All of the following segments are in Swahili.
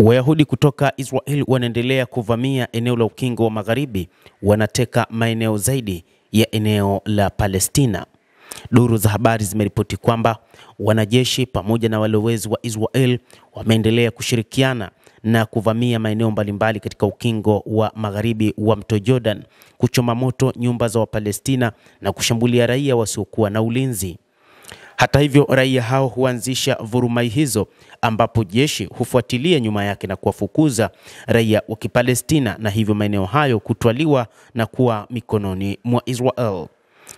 Wayahudi kutoka Israel wanaendelea kuvamia eneo la ukingo wa Magharibi, wanateka maeneo zaidi ya eneo la Palestina. Duru za habari zimeripoti kwamba wanajeshi pamoja na walowezi wa Israel wameendelea kushirikiana na kuvamia maeneo mbalimbali katika ukingo wa Magharibi wa mto Jordan, kuchoma moto nyumba za Wapalestina na kushambulia raia wasiokuwa na ulinzi. Hata hivyo, raia hao huanzisha vurumai hizo ambapo jeshi hufuatilia nyuma yake na kuwafukuza raia wa Kipalestina, na hivyo maeneo hayo kutwaliwa na kuwa mikononi mwa Israel.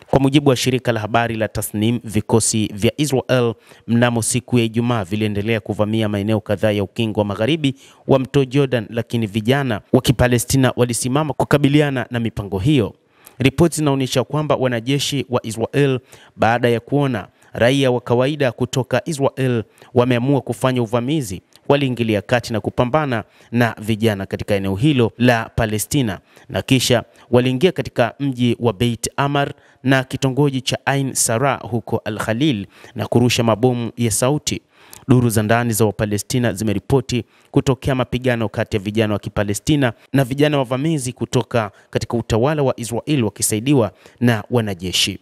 Kwa mujibu wa shirika la habari la Tasnim, vikosi vya Israel mnamo siku ya Ijumaa viliendelea kuvamia maeneo kadhaa ya ukingo wa Magharibi wa mto Jordan, lakini vijana wa Kipalestina walisimama kukabiliana na mipango hiyo. Ripoti zinaonyesha kwamba wanajeshi wa Israel, baada ya kuona raia wa kawaida kutoka Israel wameamua kufanya uvamizi, waliingilia kati na kupambana na vijana katika eneo hilo la Palestina, na kisha waliingia katika mji wa Beit Amar na kitongoji cha Ain Sara huko Al-Khalil na kurusha mabomu ya sauti. Duru za ndani za Wapalestina zimeripoti kutokea mapigano kati ya vijana wa Kipalestina na vijana wavamizi kutoka katika utawala wa Israel wakisaidiwa na wanajeshi.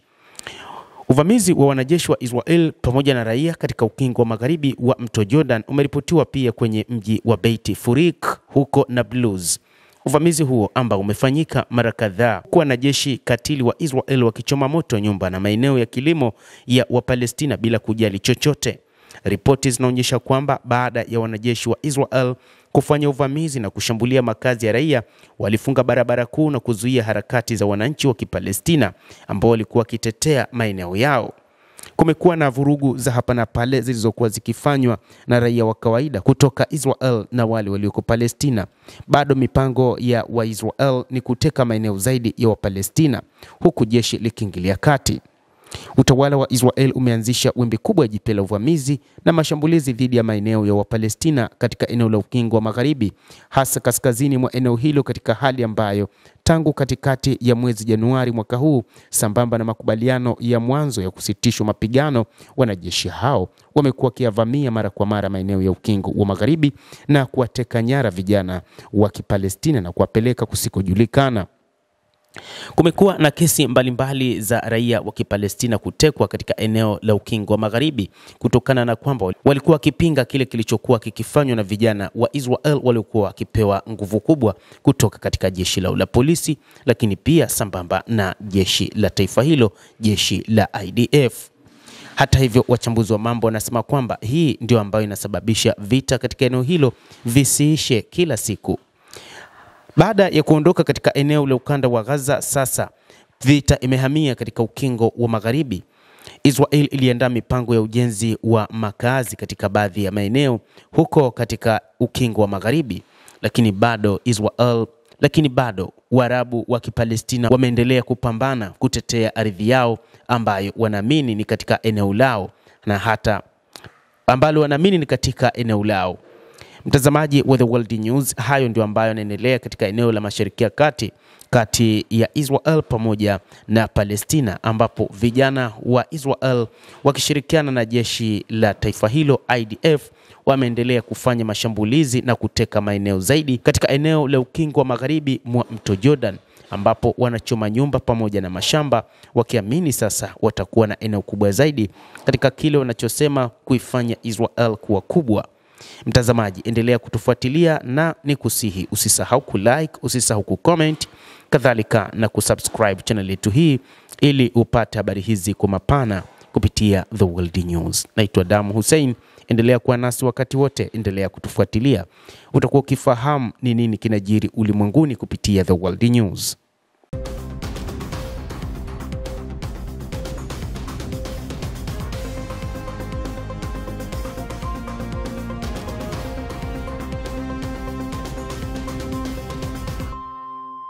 Uvamizi wa wanajeshi wa Israel pamoja na raia katika ukingo wa Magharibi wa mto Jordan umeripotiwa pia kwenye mji wa Beit Furik huko Nablus. Uvamizi huo ambao umefanyika mara kadhaa kwa wanajeshi katili wa Israel wakichoma moto nyumba na maeneo ya kilimo ya Wapalestina bila kujali chochote. Ripoti zinaonyesha kwamba baada ya wanajeshi wa Israel kufanya uvamizi na kushambulia makazi ya raia, walifunga barabara kuu na kuzuia harakati za wananchi wa Kipalestina ambao walikuwa wakitetea maeneo yao. Kumekuwa na vurugu za hapa na pale zilizokuwa zikifanywa na raia wa kawaida kutoka Israel na wale walioko Palestina. Bado mipango ya Waisrael ni kuteka maeneo zaidi ya Wapalestina, huku jeshi likiingilia kati. Utawala wa Israel umeanzisha wimbi kubwa jipya la uvamizi na mashambulizi dhidi ya maeneo ya Wapalestina katika eneo la ukingo wa Magharibi, hasa kaskazini mwa eneo hilo, katika hali ambayo tangu katikati ya mwezi Januari mwaka huu, sambamba na makubaliano ya mwanzo ya kusitishwa mapigano, wanajeshi hao wamekuwa wakivamia mara kwa mara maeneo ya ukingo wa Magharibi na kuwateka nyara vijana wa Kipalestina na kuwapeleka kusikojulikana. Kumekuwa na kesi mbalimbali za raia wa Kipalestina kutekwa katika eneo la ukingo wa Magharibi kutokana na kwamba walikuwa wakipinga kile kilichokuwa kikifanywa na vijana wa Israel waliokuwa wakipewa nguvu kubwa kutoka katika jeshi la polisi, lakini pia sambamba na jeshi la taifa hilo, jeshi la IDF. Hata hivyo, wachambuzi wa mambo wanasema kwamba hii ndio ambayo inasababisha vita katika eneo hilo visiishe kila siku. Baada ya kuondoka katika eneo la ukanda wa Gaza, sasa vita imehamia katika ukingo wa Magharibi. Israel iliandaa mipango ya ujenzi wa makazi katika baadhi ya maeneo huko katika ukingo wa Magharibi, lakini bado Waarabu wa Kipalestina wameendelea kupambana kutetea ardhi yao ambayo wanaamini ni katika eneo lao na hata ambalo wanaamini ni katika eneo lao. Mtazamaji wa The World News, hayo ndio ambayo yanaendelea katika eneo la Mashariki ya kati ya Israel pamoja na Palestina, ambapo vijana wa Israel wakishirikiana na jeshi la taifa hilo IDF wameendelea kufanya mashambulizi na kuteka maeneo zaidi katika eneo la ukingo wa Magharibi mwa mto Jordan, ambapo wanachoma nyumba pamoja na mashamba wakiamini sasa watakuwa na eneo kubwa zaidi katika kile wanachosema kuifanya Israel kuwa kubwa. Mtazamaji, endelea kutufuatilia na nikusihi usisahau kulike, usisahau kucomment, kadhalika na kusubscribe channel yetu hii ili upate habari hizi kwa mapana kupitia The World News. Naitwa Damu Hussein, endelea kuwa nasi wakati wote, endelea kutufuatilia. Utakuwa ukifahamu ni nini kinajiri ulimwenguni kupitia The World News.